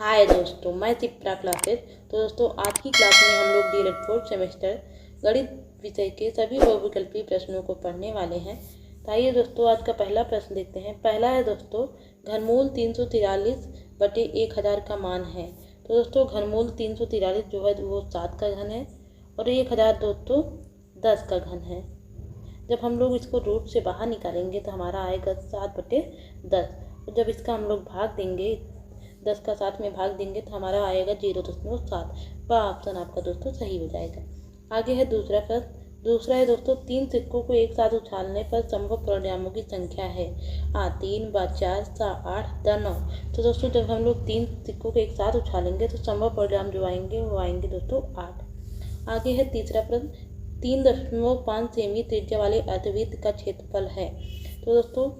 हाय दोस्तों, मैं चित्रा क्लासेस। तो दोस्तों आज की क्लास में हम लोग डीएलएड 4th सेमेस्टर गणित विषय के सभी बहुविकल्पीय प्रश्नों को पढ़ने वाले हैं। तो आइए दोस्तों आज का पहला प्रश्न देखते हैं। पहला है दोस्तों, घनमूल 343/1000 का मान है। तो दोस्तों घनमूल 343 जो है वो 7 का घन है और 1000 दोस्तों 10 का घन है। जब हम लोग इसको रूट से बाहर निकालेंगे तो हमारा आएगा 7/10। और जब इसका हम लोग भाग देंगे, 10 का 7 में भाग देंगे तो हमारा आएगा 0.7। वह ऑप्शन आपका दोस्तों सही हो जाएगा। आगे है दूसरा प्रश्न। दूसरा है दोस्तों, 3 सिक्कों को एक साथ उछालने पर संभव परिणामों की संख्या है। 3, 4, 8, 9। तो दोस्तों जब हम लोग 3 सिक्कों को एक साथ उछालेंगे तो संभव परिणाम जो आएंगे वो आएंगे दोस्तों 8। आगे है तीसरा प्रश्न। 3.5 सेमी त्रिज्या वाले अर्धवृत्त का क्षेत्रफल है। तो दोस्तों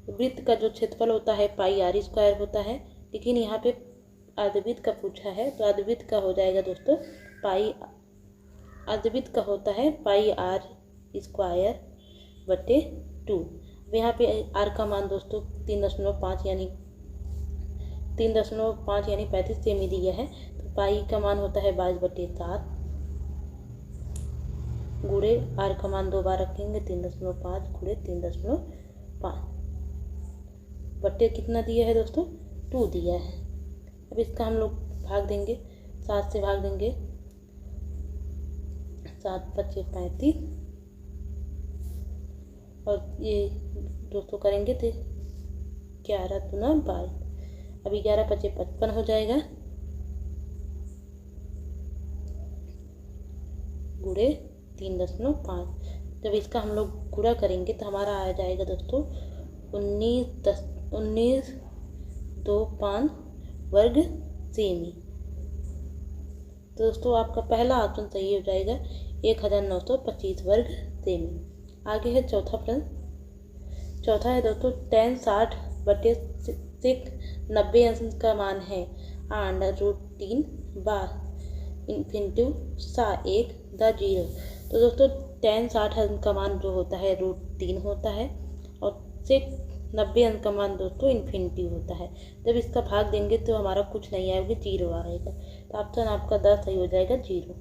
वृत्त का जो क्षेत्रफल होता है πr² होता है, लेकिन यहाँ पे अर्धवृत्त का पूछा है तो अर्धवृत्त का हो जाएगा दोस्तों अर्धवृत्त का होता है πr²/2। अब यहाँ पे r का मान दोस्तों 3.5 यानी 35 सेमी दिया है। तो पाई का मान होता है 22/7 गुणे r का मान 2 बार रखेंगे 3.5 गुणे 3.5 बट्टे कितना दिया है दोस्तों 2 दिया है। अब इसका हम लोग भाग देंगे, 7 से भाग देंगे, 7 × 5 = 35 और ये दोस्तों करेंगे तो 11 × 2 = 22। अब 11 × 5 = 55 हो जाएगा गुणे 3.5। जब इसका हम लोग गुणा करेंगे तो हमारा आ जाएगा दोस्तों 19.25 वर्ग सेमी। तो दोस्तों आपका पहला ऑप्शन सही हो जाएगा 1925 वर्ग सेमी। आगे है चौथा प्रश्न। चौथा है दोस्तों, tan 60/6 90 अंश का मान है। √3 बार × √1/0। तो दोस्तों tan 60 अंश का मान जो होता है √3 होता है और 90 अंश का मान दोस्तों इन्फिनिटी होता है। जब इसका भाग देंगे तो हमारा कुछ नहीं आएगा, 0 आएगा। तो ऑप्शन आपका 10 सही हो जाएगा 0।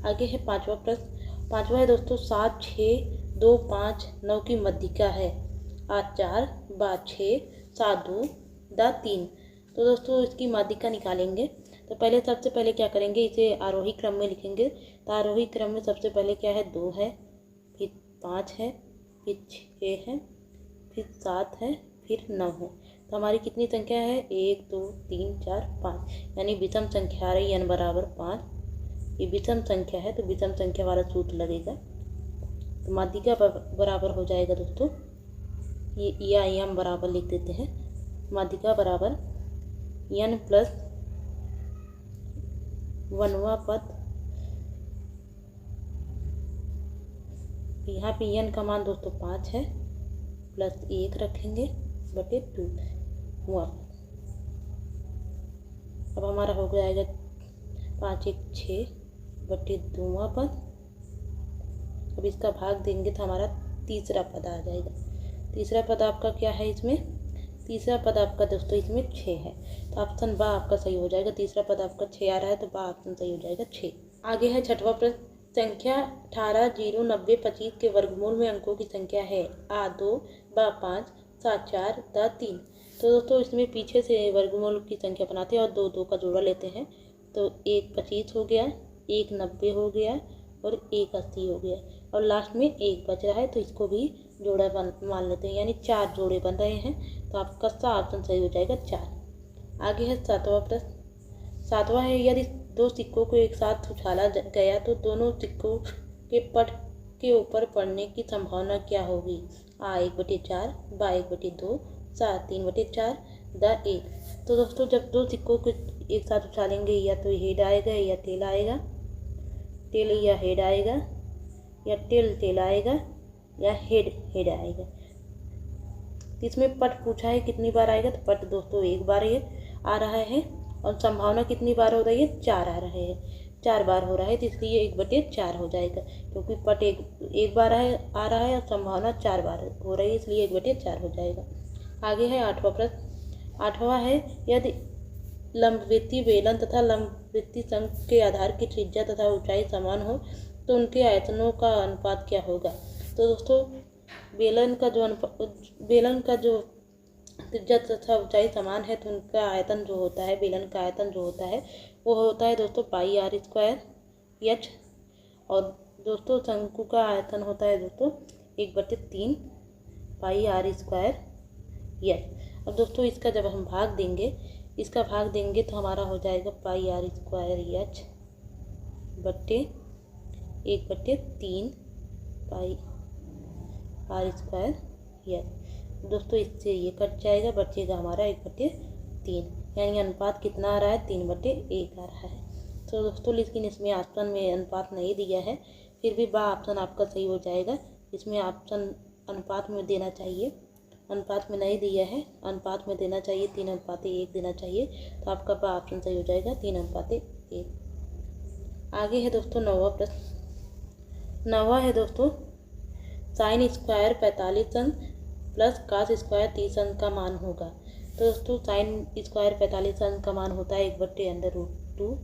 आगे है पांचवा प्रश्न। पांचवा है दोस्तों, 7, 6, 2, 5, 9 की मध्यिका है। 8, 4, 6, 7, 2, 3। तो दोस्तों इसकी माध्यिका निकालेंगे तो सबसे पहले क्या करेंगे, इसे आरोही क्रम में लिखेंगे। तो आरोही क्रम में सबसे पहले क्या है 2 है, फिर 5 है, फिर 6 है, फिर 7 है, फिर 9 है। तो हमारी कितनी संख्या है 1, 2, 3, 4, 5 यानी विषम संख्या आ रही है n = 5। ये विषम संख्या है तो विषम संख्या वाला सूत्र लगेगा। तो माध्यिका बराबर हो जाएगा दोस्तों, ये हम बराबर लिख देते हैं। माध्यिका बराबर n + 1वां पद। यहाँ पे n का मान दोस्तों 5 है प्लस 1 रखेंगे बटे 2 हुआ। अब हमारा हो जाएगा 5, 1, 6 बटे 2वां पद। अब इसका भाग देंगे तो हमारा तीसरा पद आ जाएगा। तीसरा पद आपका क्या है इसमें, तीसरा पद आपका दोस्तों इसमें 6 है। तो ऑप्शन बा आपका सही हो जाएगा। तीसरा पद आपका 6 आ रहा है तो बा ऑप्शन सही हो जाएगा 6। आगे है छठवां प्रश्न। संख्या 18, 0, 90, 25 के वर्गमूल में अंकों की संख्या है। 2, 5, 7, 4, 3। तो दोस्तों इसमें पीछे से वर्गमूल की संख्या बनाते हैं और 2 का जोड़ा लेते हैं। तो 1 25 हो गया, 1 90 हो गया और 1 80 हो गया और लास्ट में 1 बच रहा है तो इसको भी जोड़ा मान लेते हैं, यानी 4 जोड़े बन रहे हैं। तो आपका सा ऑप्शन सही हो जाएगा 4। आगे है सातवां प्रश्न। सातवां है, यदि 2 सिक्कों को एक साथ उछाला गया तो दोनों सिक्कों के पट के ऊपर पड़ने की संभावना क्या होगी। 1/4, 1/2, 3/4, 1। तो दोस्तों जब 2 सिक्कों को एक साथ उछालेंगे या तो हेड आएगा या टेल आएगा, टेल या हेड आएगा, या टेल आएगा, या हेड आएगा। इसमें पट पूछा है कितनी बार आएगा, तो पट दोस्तों 1 बार ये आ रहा है और संभावना कितनी बार हो रही है 4 आ रहे हैं, 4 बार हो रहा है। तो इसलिए 1/4 हो जाएगा, क्योंकि पट एक बार आ रहा है और संभावना 4 बार हो रही है, इसलिए 1/4 हो जाएगा। आगे है 8वां प्रश्न। 8वां है, यदि लंबवृत्तीय बेलन तथा लंबवृत्तीय शंख के आधार की त्रिज्या तथा ऊंचाई समान हो तो उनके आयतनों का अनुपात क्या होगा। तो दोस्तों बेलन का जो त्रिज्या तथा ऊंचाई समान है तो उनका आयतन जो होता है, बेलन का आयतन जो होता है वो होता है दोस्तों पाई आर स्क्वायर एच। और दोस्तों शंकु का आयतन होता है दोस्तों 1/3 पाई आर स्क्वायर एच। अब दोस्तों इसका जब हम भाग देंगे तो हमारा हो जाएगा पाई आर स्क्वायर एच बट्टे 1/3 पाई आर स्क्वायर एच। दोस्तों इससे ये कट जाएगा, बचेगा हमारा 1/3, यानी अनुपात कितना आ रहा है 3/1 आ रहा है। तो दोस्तों लेकिन इसमें ऑप्शन में अनुपात नहीं दिया है, फिर भी बा ऑप्शन आपका सही हो जाएगा। इसमें ऑप्शन अनुपात में देना चाहिए, अनुपात में नहीं दिया है, अनुपात में देना चाहिए 3/1 देना चाहिए, तो आपका बा ऑप्शन सही हो जाएगा 3/1। आगे है दोस्तों 9वां प्रश्न। 9वां है दोस्तों साइन स्क्वायर 45 अंक प्लस कास स्क्वायर 30 अंक का मान होगा। तो दोस्तों साइन स्क्वायर 45 अंक का मान होता है 1/√2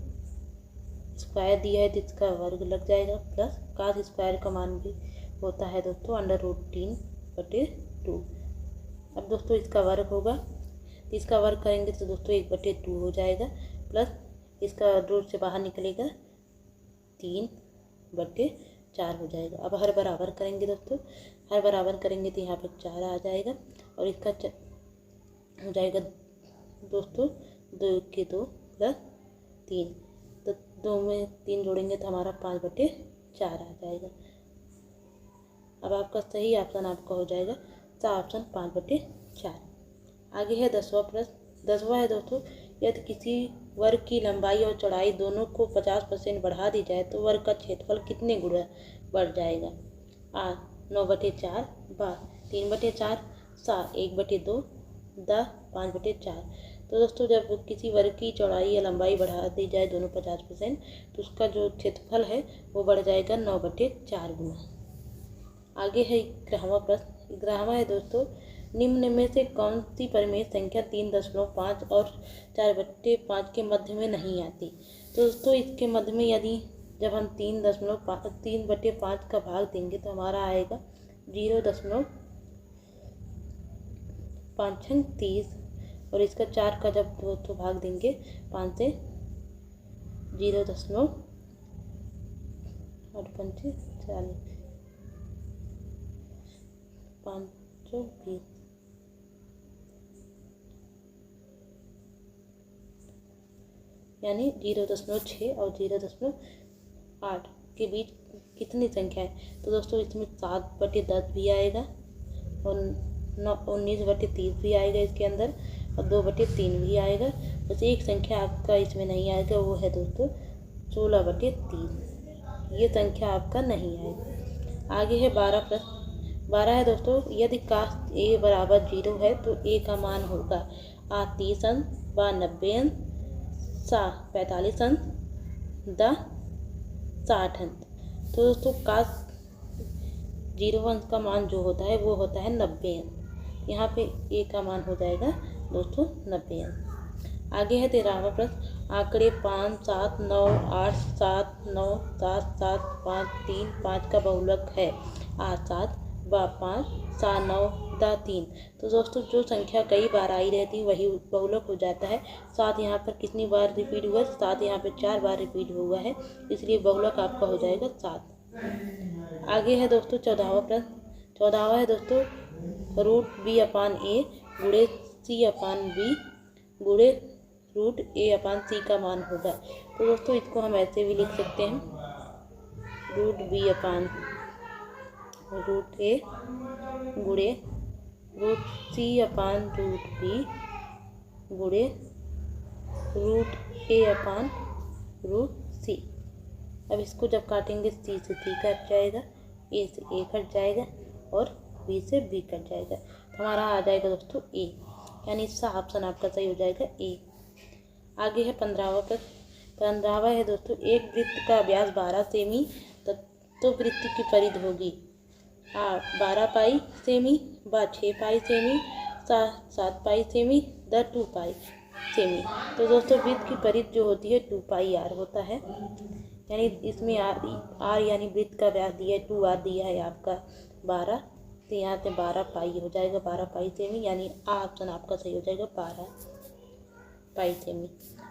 स्क्वायर दिया है जिसका वर्ग लग जाएगा, प्लस कास स्क्वायर का मान भी होता है दोस्तों √3/2। अब दोस्तों इसका वर्ग होगा, इसका वर्ग करेंगे तो दोस्तों 1/2 हो जाएगा, प्लस इसका रूट से बाहर निकलेगा 3/4 हो जाएगा। अब हर बराबर करेंगे दोस्तों, हर बराबर करेंगे तो यहाँ पर 4 आ जाएगा और इसका हो जाएगा दोस्तों 2 के 2 प्लस 3, तो 2 में 3 जोड़ेंगे तो हमारा 5/4 आ जाएगा। अब आपका सही ऑप्शन आपका हो जाएगा ऑप्शन 5/4। आगे है 10वां प्रश्न। 10वां है दोस्तों यदि किसी वर्ग की लंबाई और चौड़ाई दोनों को 50% बढ़ा दी जाए तो वर्ग का क्षेत्रफल कितने गुना बढ़ जाएगा। आ 9/4, बा 3/4, सा 1/2, द 5/4। तो दोस्तों जब किसी वर्ग की चौड़ाई या लंबाई बढ़ा दी जाए दोनों 50% तो उसका जो क्षेत्रफल है वो बढ़ जाएगा 9/4 गुना। आगे है 11वां प्रश्न। 11वां है दोस्तों निम्न में से कौन सी परिमेय संख्या 3.5 और 4/5 के मध्य में नहीं आती। तो दोस्तों इसके मध्य में यदि जब हम 3/5 का भाग देंगे तो हमारा आएगा 0.5 और इसका 4 का जब दोस्तों भाग देंगे 5 से 0.40 520 यानी 0.6 और 0.8 के बीच कितनी संख्या है। तो दोस्तों इसमें 7/10 भी आएगा और 19/30 भी आएगा इसके अंदर और 2/3 भी आएगा। बस एक संख्या आपका इसमें नहीं आएगा, वो है दोस्तों 16/30, ये संख्या आपका नहीं आएगा। आगे है 12 प्रश्न। 12 है दोस्तों यदि काश a बराबर 0 है तो a का मान होगा आ 30 अंक, बा 90 अंक, सा 45 अंक, द 60 अंक। तो दोस्तों काश 0 अंक का मान जो होता है वो होता है 90 अंक, यहाँ पे a का मान हो जाएगा दोस्तों 90 अंक। आगे है 13वां प्रश्न। आंकड़े 5, 7, 9, 8, 7, 9, 7, 7, 5, 3, 5 का बहुलक है आ 7, बा 5, सा 9, दा 3। तो दोस्तों जो संख्या कई बार आई रहती है वही बहुलक हो जाता है। 7 यहाँ पर कितनी बार रिपीट हुआ, 7 यहाँ पर 4 बार रिपीट हुआ है, इसलिए बहुलक आपका हो जाएगा 7। आगे है दोस्तों 14वां प्रश्न। 14वां है दोस्तों √b/a गुणे c/b गुणे √a/c का मान होगा। तो दोस्तों इसको हम ऐसे भी लिख सकते हैं √b/√a गुणे √c/√b गुणे √a/√c। अब इसको जब काटेंगे c से c कट जाएगा, a से a कट जाएगा और b से b कट जाएगा, तो हमारा आ जाएगा दोस्तों a, यानी इसका ऑप्शन आपका सही हो जाएगा a। आगे है 15वां प्रश्न। 15वां है दोस्तों एक वृत्त का व्यास 12 सेमी तो वृत्त की परिधि होगी आ 12 पाई सेमी, बा 6 पाई सेमी, सा 7 पाई सेमी, द 2 पाई। सेमी। तो दोस्तों वृत्त की परिधि जो होती है 2πr होता है, यानी इसमें आर यानी वृत्त का व्यास दिया है 2r दिया है आपका 12, तो यहाँ से 12 पाई हो जाएगा, 12 पाई सेमी, यानी ऑप्शन आपका सही हो जाएगा 12 पाई सेमी।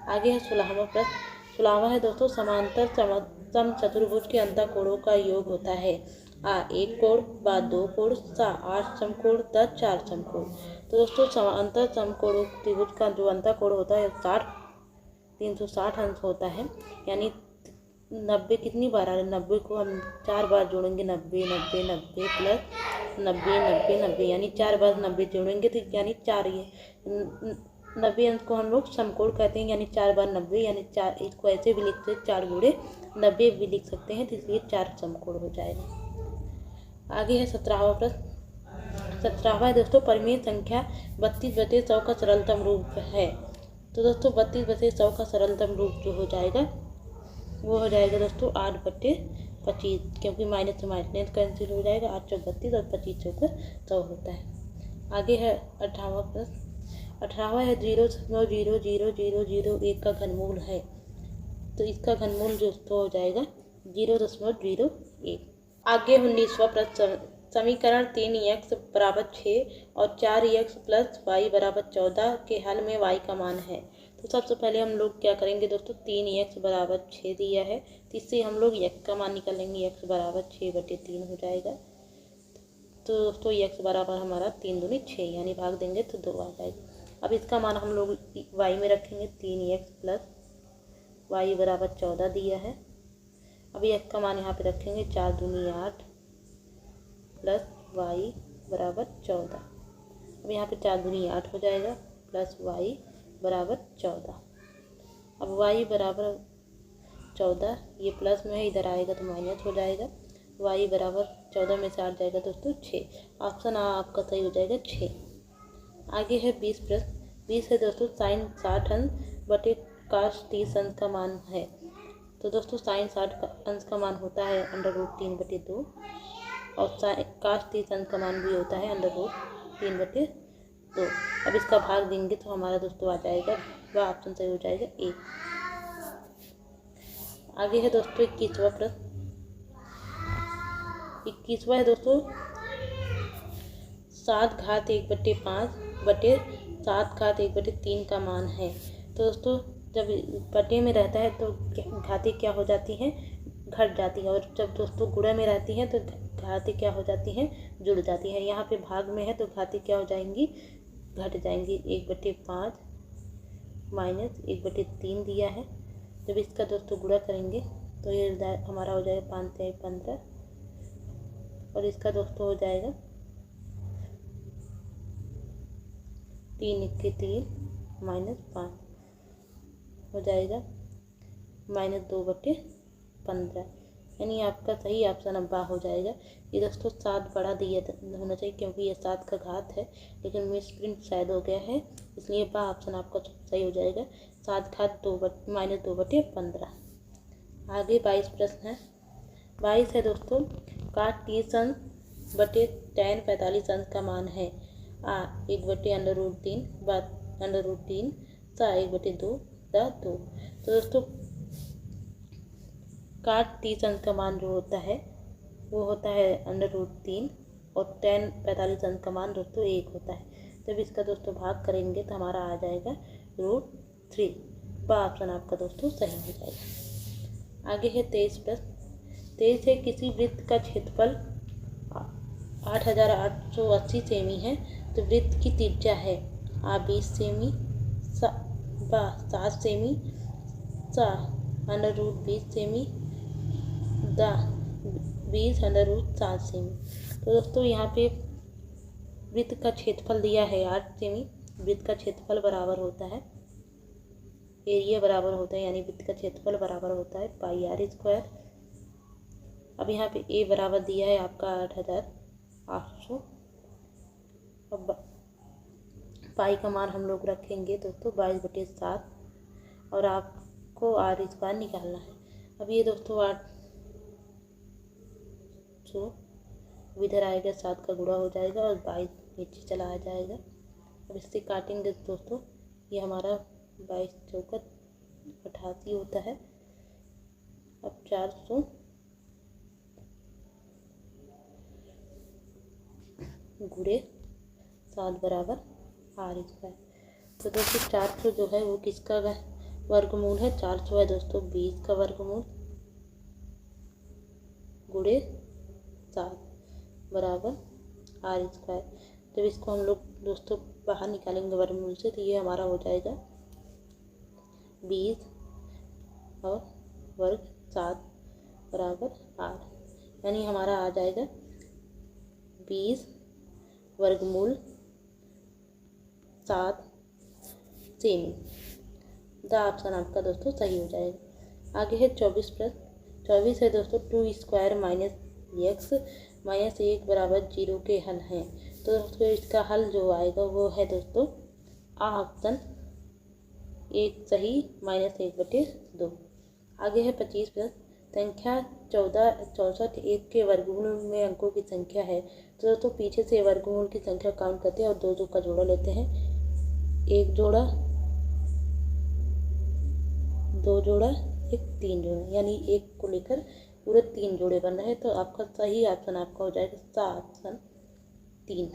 आगे है 16वां प्रश्न। 16वां है दोस्तों, समांतर समचतुर्भुज के अंतःकोणों का योग होता है आ 1 कोण, बा 2 कोण, सा 8 समकोण, द 4 समकोण। तो दोस्तों समांतर समकोण त्रिभुज का जो अंतःकोण होता है 360 अंश होता है, यानी 90 कितनी बार आ रहा है, 90 को हम 4 बार जोड़ेंगे, 90 90 90 प्लस 90 90 90, यानी 4 बार 90 जोड़ेंगे तो यानी 4 ये 90 अंश को हम लोग समकोण कहते हैं, यानी 4 बार 90, यानी 4, इसको ऐसे भी लिख सकते 4 गुणे 90 भी लिख सकते हैं, तो इसलिए 4 समकोण हो जाएगा। आगे है 17वां प्रश्न। 17वां है दोस्तों, परिमेय संख्या 32/100 का सरलतम रूप है। तो दोस्तों 32/100 का सरलतम रूप जो हो जाएगा वो हो जाएगा दोस्तों 8/25, क्योंकि माइनस से माइनस कैंसिल हो जाएगा, 8 चौक 32 और 25 चौक 100 होता है। आगे है 18वां प्रश्न। 18वां है 0.00001 का घनमूल है, तो इसका घनमूल जो हो जाएगा 0.01। आगे 19वां प्रश्न। समीकरण 3x = 6 और 4x + y = 14 के हल में y का मान है। तो सबसे पहले हम लोग क्या करेंगे दोस्तों, 3x = 6 दिया है, तो इससे हम लोग x का मान निकालेंगे, x = 6/3 हो जाएगा। तो दोस्तों x बराबर हमारा 3 दूनी 6, यानी भाग देंगे तो 2 आ जाएगा। अब इसका मान हम लोग y में रखेंगे, 3x + y = 14 दिया है। अब x का मान यहाँ पे रखेंगे, 4 दूनी 8 प्लस y = 14। अब यहाँ पे 4 दूनी 8 हो जाएगा, प्लस y = 14। अब y = 14, ये प्लस में है, इधर आएगा तो माइनस हो जाएगा, y = 14 में से 8 जाएगा दोस्तों 6। ऑप्शन आपका सही हो जाएगा 6। आगे है 20 प्रश्न। 20 है दोस्तों, साइन 60 अंश बटे काश 30 अंश का मान है। तो दोस्तों साइन 60 अंश का मान होता है √3/2 और काश 30 अंश का मान भी होता है √3/2। अब इसका भाग देंगे तो हमारा दोस्तों आ जाएगा, वह ऑप्शन सही हो जाएगा 1। आगे है दोस्तों 21वां प्रश्न। 21वां है दोस्तों, 7/1/5 बटे 7/1/3 का मान है। तो दोस्तों जब बटे में रहता है तो घातें क्या हो जाती हैं, घट जाती हैं, और जब दोस्तों गुणा में रहती हैं तो घातें क्या हो जाती हैं, जुड़ जाती हैं। यहाँ पे भाग में है तो घातें क्या हो जाएंगी, घट जाएंगी। 1/5 माइनस 1/3 दिया है, जब इसका दोस्तों गुणा करेंगे तो ये हमारा हो जाएगा 5 से 15, और इसका दोस्तों हो जाएगा 3 × 3 -5 हो जाएगा -2/15, यानी आपका सही ऑप्शन अब हो जाएगा। ये दोस्तों 7 बड़ा दिया होना चाहिए, क्योंकि ये 7 का घात है, लेकिन मिस प्रिंट शायद हो गया है, इसलिए बा ऑप्शन आपका सही हो जाएगा, 7/2 -2/15। आगे 22 प्रश्न है। 22 है दोस्तों, काट 30 अंश बटे tan 45 अंश का मान है। 1/√3 √3 सा 1/2 दा 2। तो दोस्तों काट 30 अंश का मान जो होता है वो होता है √3 और tan 45 अंश का मान दोस्तों 1 होता है। जब इसका दोस्तों भाग करेंगे तो हमारा आ जाएगा √3, वह ऑप्शन आपका दोस्तों सही हो जाएगा। आगे है 23 प्रश्न। 23 है, किसी वृत्त का क्षेत्रफल 8880 सेमी है, तो वृत्त की त्रिज्या है 20 सेमी, बा 7 सेमी, सा √20 सेमी, दा 20 √7 सेमी। तो दोस्तों यहाँ पे वृत्त का क्षेत्रफल दिया है 8 सेमी। वृत्त का क्षेत्रफल बराबर होता है, एरिया बराबर होता है, यानी वृत्त का क्षेत्रफल बराबर होता है πr²। अब यहाँ पे ए बराबर दिया है आपका 8800। अब पाई का मान हम लोग रखेंगे दोस्तों 22/7, और आपको r² निकालना है। अब ये दोस्तों 800 इधर आएगा, 7 का गुणा हो जाएगा और 22 नीचे चला आ जाएगा। अब इससे काटेंगे दोस्तों, ये हमारा 22 चौका 88 होता है। अब 400 गुणे 7 बराबर आर स्क्वायर। तो दोस्तों 400 जो है वो किसका वर्गमूल है? 400 है दोस्तों 20 का वर्गमूल गुणे 7 बराबर आर स्क्वायर। जब इसको हम लोग दोस्तों बाहर निकालेंगे वर्गमूल से तो ये हमारा हो जाएगा 20 और वर्ग 7 बराबर आर, यानी हमारा आ जाएगा 20 वर्गमूल 7 सेमी। द ऑप्शन आपका दोस्तों सही हो जाएगा। आगे है 24 प्लस 24 है दोस्तों 2 स्क्वायर माइनस एक्स माइनस 1 बराबर 0 के हल हैं। तो दोस्तों इसका हल जो आएगा वो है दोस्तों ऑप्शन 1 सही -1/2। आगे है 25 प्लस संख्या 14 64 1 के वर्गमूल में अंकों की संख्या है। तो दोस्तों पीछे से वर्गमूल की संख्या काउंट करते हैं और दो का जोड़ा लेते हैं। एक जोड़ा, दो जोड़ा, एक 3 जोड़ा, यानी एक को लेकर पूरे 3 जोड़े बन रहे हैं। तो आपका सही ऑप्शन आपका हो जाएगा सा ऑप्शन 3।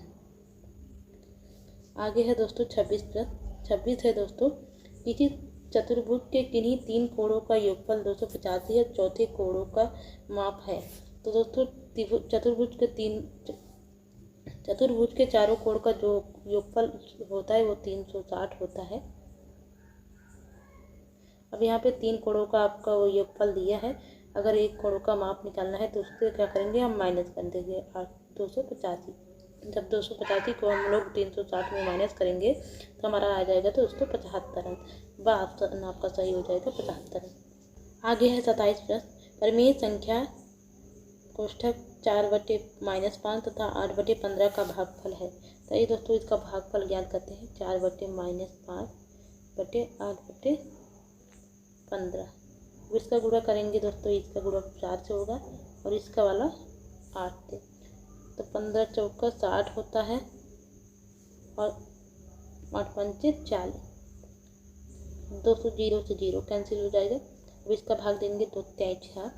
आगे है दोस्तों 26 प्लस 26 है दोस्तों किसी चतुर्भुज के किन्हीं 3 कोणों का योगफल 285 या चौथे कोणों का माप है। तो दोस्तों चतुर्भुज के चारों कोण का जो योगफल होता है वो 360 होता है। अब यहाँ पे 3 कोणों का आपका वो योगफल दिया है। अगर एक कोण का माप निकालना है तो उससे क्या करेंगे, हम माइनस कर देंगे 285। जब 285 को हम लोग 360 में माइनस करेंगे तो हमारा आ जाएगा तो दोस्तों 75। वह ऑप्शन आपका सही हो जाएगा 75। आगे है 27 प्लस परिमेय संख्या कोष्ठक 4/-5 तथा 8/15 का भागफल है। तो ये दोस्तों इसका भागफल ज्ञात करते हैं 4/-5/8/15। इसका गुणा करेंगे दोस्तों, इसका गुणा 4 से होगा और इसका वाला 8 से। तो 15 चौका 60 होता है और 8 पंचे 40। दोस्तों 0 से 0 कैंसिल हो जाएगा। अब इसका भाग देंगे 2 3 6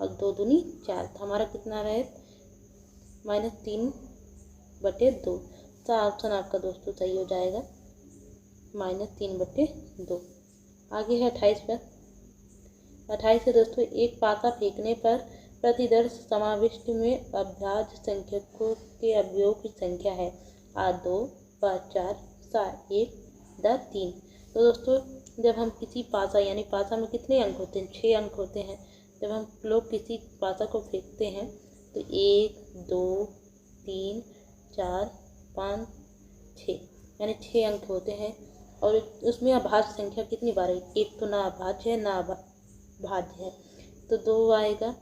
और 2 दूनी 4। तो हमारा कितना रहे -3/2। तो ऑप्शन आपका दोस्तों सही हो जाएगा -3/2। आगे है 28 प्लस 28 है दोस्तों एक पासा फेंकने पर प्रतिदर्श समाविष्ट में अभाज्य संख्यकों के अवयवों की संख्या है A2 B4 C1 D3। तो दोस्तों जब हम किसी पासा, यानी पासा में कितने अंक होते हैं, 6 अंक होते हैं। जब हम लोग किसी पासा को फेंकते हैं तो 1 2 3 4 5 6 यानी 6 अंक होते हैं। और उसमें अभाज्य संख्या कितनी बार है, एक तो ना अभाज्य है ना भाज्य है। तो 2 आएगा,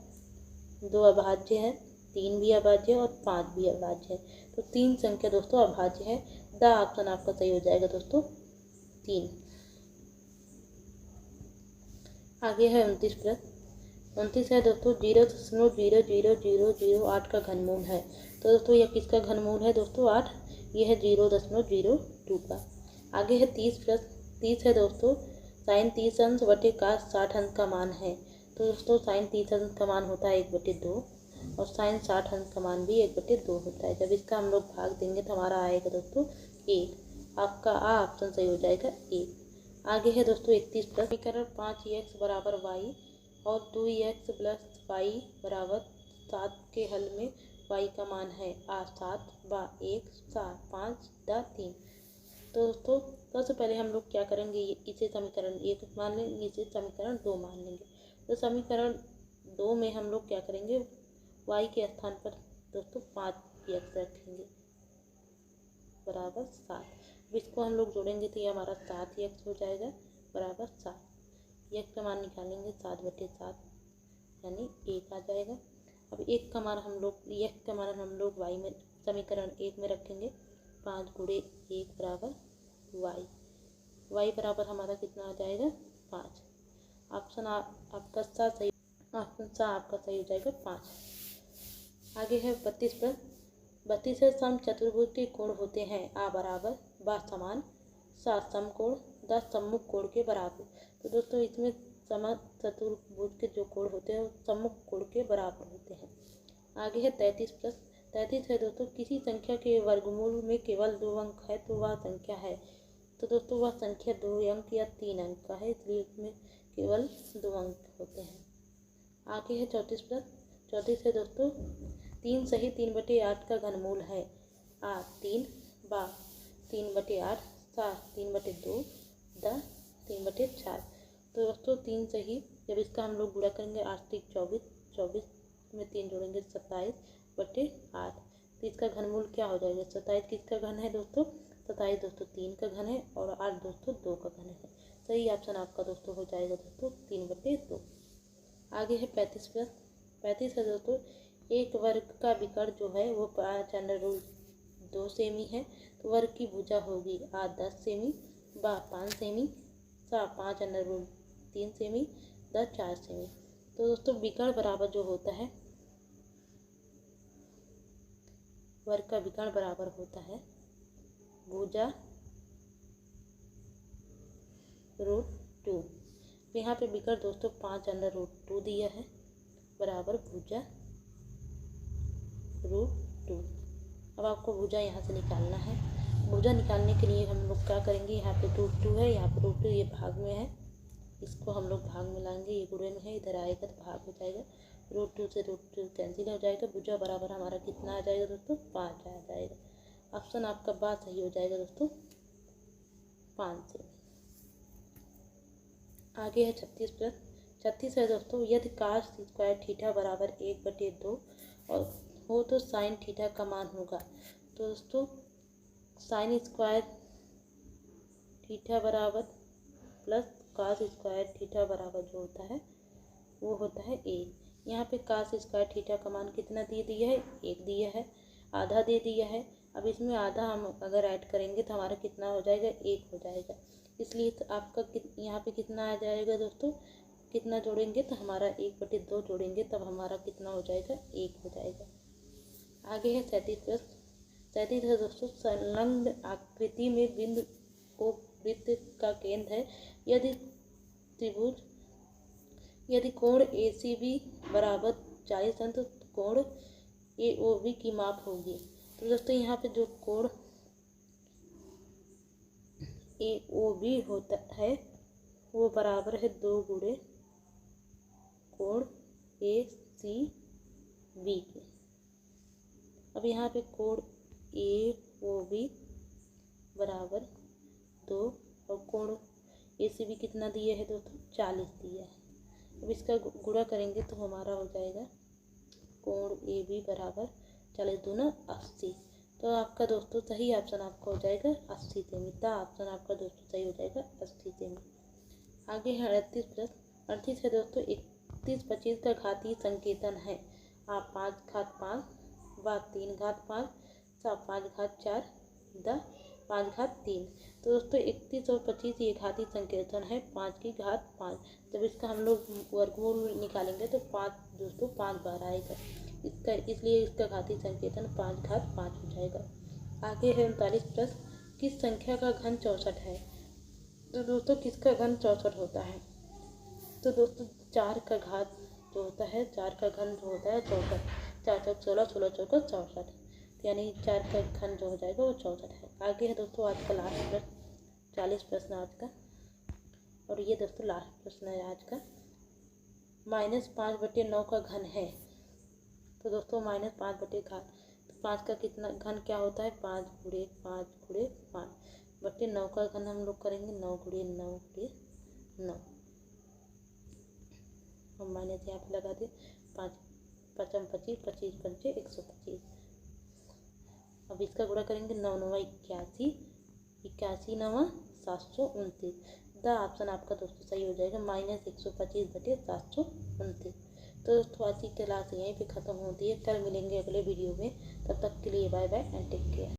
2 अभाज्य है, 3 भी अभाज्य है और 5 भी अभाज्य है। तो 3 संख्या दोस्तों अभाज्य है। द ऑप्शन आपका सही हो जाएगा दोस्तों 3। आगे है 29 प्लस 29 है दोस्तों 0.00008 का घनमूल है। तो दोस्तों यह किसका घनमूल है दोस्तों 8, यह है 0.02 का। आगे है 30 प्लस 30 है दोस्तों sin 30 अंश बटे cos 60 अंश का मान है। तो दोस्तों sin 30 अंश का मान होता है 1/2 और sin 60 अंश का मान भी 1/2 होता है। जब इसका हम लोग भाग देंगे तो हमारा आएगा दोस्तों 1। आपका ऑप्शन सही हो जाएगा 1। आगे है दोस्तों 31 प्लस समीकरण 5x बराबर y और 2x प्लस y बराबर 7 के हल में y का मान है A7 B1 5 D3। तो दोस्तों सबसे पहले हम लोग क्या करेंगे, इसे समीकरण 1 मान लेंगे, इसे समीकरण 2 मान लेंगे। तो समीकरण 2 में हम लोग क्या करेंगे, y के स्थान पर दोस्तों 5x रखेंगे बराबर 7। इसको हम लोग जोड़ेंगे तो ये हमारा 7x हो जाएगा बराबर 7। x का मान निकालेंगे 7/7 यानी 1 आ जाएगा। अब 1 का मान हम लोग x का मान हम लोग y में समीकरण 1 में रखेंगे 5 गुणे 1 बराबर y बराबर हमारा कितना आ जाएगा 5। ऑप्शन आपका सही, ऑप्शन आपका सही हो जाएगा 5। आगे है 32 प्लस 32 है सम चतुर्भुज के कोण होते हैं A बराबर ब समान 7 समकोण द सम्मुख कोण के बराबर। तो दोस्तों इसमें समचतुर्भुज के जो कोण होते हैं वो सम्मुख कोण के बराबर होते हैं। आगे है 33 प्रश्न। 33 है दोस्तों, किसी संख्या के वर्गमूल में केवल 2 अंक है तो वह संख्या है। तो दोस्तों वह संख्या 2 अंक या 3 अंक का है, इसलिए उसमें केवल 2 अंक होते हैं। आगे है 34 प्रश्न। 34 है दोस्तों, 3 सही 3/8 का घनमूल है। आ 3, बा 3/8, सा 3/2, द 3/4। तो दोस्तों 3 सही, जब इसका हम लोग गुणा करेंगे 8 3 24, 24 में 3 जोड़ेंगे 27/8। तो इसका घनमूल क्या हो जाएगा? 27 किसका घन है दोस्तों? 27 दोस्तों 3 का घन है और 8 दोस्तों 2 का घन है। सही ऑप्शन आपका दोस्तों हो जाएगा दोस्तों 3/2। आगे है 35 प्रश्न। 35 है दोस्तों, एक वर्ग का विकर्ण जो है वो 5√2 सेमी है, तो वर्ग की भुजा होगी आ 10 सेमी, बा 5 सेमी, सा 5√3 सेमी, द 4 सेमी। तो दोस्तों विकर्ण बराबर जो होता है, वर्ग का विकर्ण बराबर होता है भुजा √2। यहाँ पे विकर्ण दोस्तों 5√2 दिया है बराबर भुजा √2। अब आपको भुजा यहाँ से निकालना है। भुजा निकालने के लिए हम लोग क्या करेंगे, यहाँ पे √2 है, यहाँ पे √2 ये भाग में है, इसको हम लोग भाग में लाएंगे, ये गुणे में है, इधर आएगा तो भाग हो जाएगा, √2 से √2 कैंसिल हो जाएगा। भुजा बराबर हमारा कितना आ जाएगा दोस्तों? 5 आ जाएगा। ऑप्शन आपका बात सही हो जाएगा दोस्तों 5 से। आगे है 36 प्रश्न। 36 है दोस्तों, यदि cos स्क्वायर थीटा बराबर 1/2 और हो तो साइन थीटा का मान होगा। तो दोस्तों साइन स्क्वायर थीटा बराबर प्लस cos स्क्वायर थीटा बराबर जो होता है वो होता है 1। यहाँ पे cos स्क्वायर थीटा का मान कितना दे दिया है? 1 दिया है, आधा दे दिया है। अब इसमें आधा हम अगर ऐड करेंगे तो हमारा कितना हो जाएगा? 1 हो जाएगा। इसलिए तो आपका यहाँ पे कितना आ जाएगा दोस्तों? कितना जोड़ेंगे तो हमारा 1/2 जोड़ेंगे तब हमारा कितना हो जाएगा? 1 हो जाएगा। आगे है 37 प्रश्न। 37 है दोस्तों, संलग्न आकृति में बिंदु O वृत्त का केंद्र है। यदि कोण ACB बराबर 40 है तो कोण AOB की माप होगी। तो दोस्तों यहाँ पे जो कोण AOB होता है वो बराबर है 2 गुणे कोण ACB के। अब यहाँ पे कोण AOB बराबर 2 और कोण ACB कितना दिया है दोस्तों? 40 दिया है। अब इसका गुणा करेंगे तो हमारा हो जाएगा कोण AB बराबर 40 दूना 80। तो आपका दोस्तों सही ऑप्शन आपका हो जाएगा 80 सेमी। द ऑप्शन आपका दोस्तों सही हो जाएगा 80 सेमी। आगे है 38 प्रश्न। 38 है दोस्तों, 31 25 का घातीय संकेतन है। आप 5 घात 5, व 3 घात 5, सा 5 घात 4, द 5 घात 3। तो दोस्तों 31 और 25 ये घातीय संकेतन है 5 की घात 5। जब इसका हम लोग वर्गमूल निकालेंगे तो 5 दोस्तों 5 बार आएगा, इसलिए इसका घातीय संकेतन 5 घात 5 हो जाएगा। आगे है 39 प्रश्न। किस संख्या का घन 64 है? तो दोस्तों किसका घन 64 होता है? तो दोस्तों 4 का घात जो होता है, 4 का घन जो होता है 64। 4 चौक 16, 16 चौक 64, यानी 4 का घन जो हो जाएगा वो 64 है। आगे है दोस्तों आज का लास्ट प्रश्न, 40 प्रश्न आज का, और ये दोस्तों लास्ट प्रश्न है आज का। -5/9 का घन है। तो दोस्तों -5/घात, तो 5 का कितना घन क्या होता है? 5 गुणे 5 गुणे 5/9 का घन हम लोग करेंगे 9 गुणे 9 गुणे 9। हम माइनस यहाँ पे लगा दिए, 5 5 25, 25 पंचे 125। अब इसका गुणा करेंगे 9 9 81, 81 9 729। द ऑप्शन आपका दोस्तों सही हो जाएगा -125/729। तो दोस्तों आज की क्लास यहीं पे ख़त्म होती है। कल मिलेंगे अगले वीडियो में, तब तक के लिए bye bye and take care.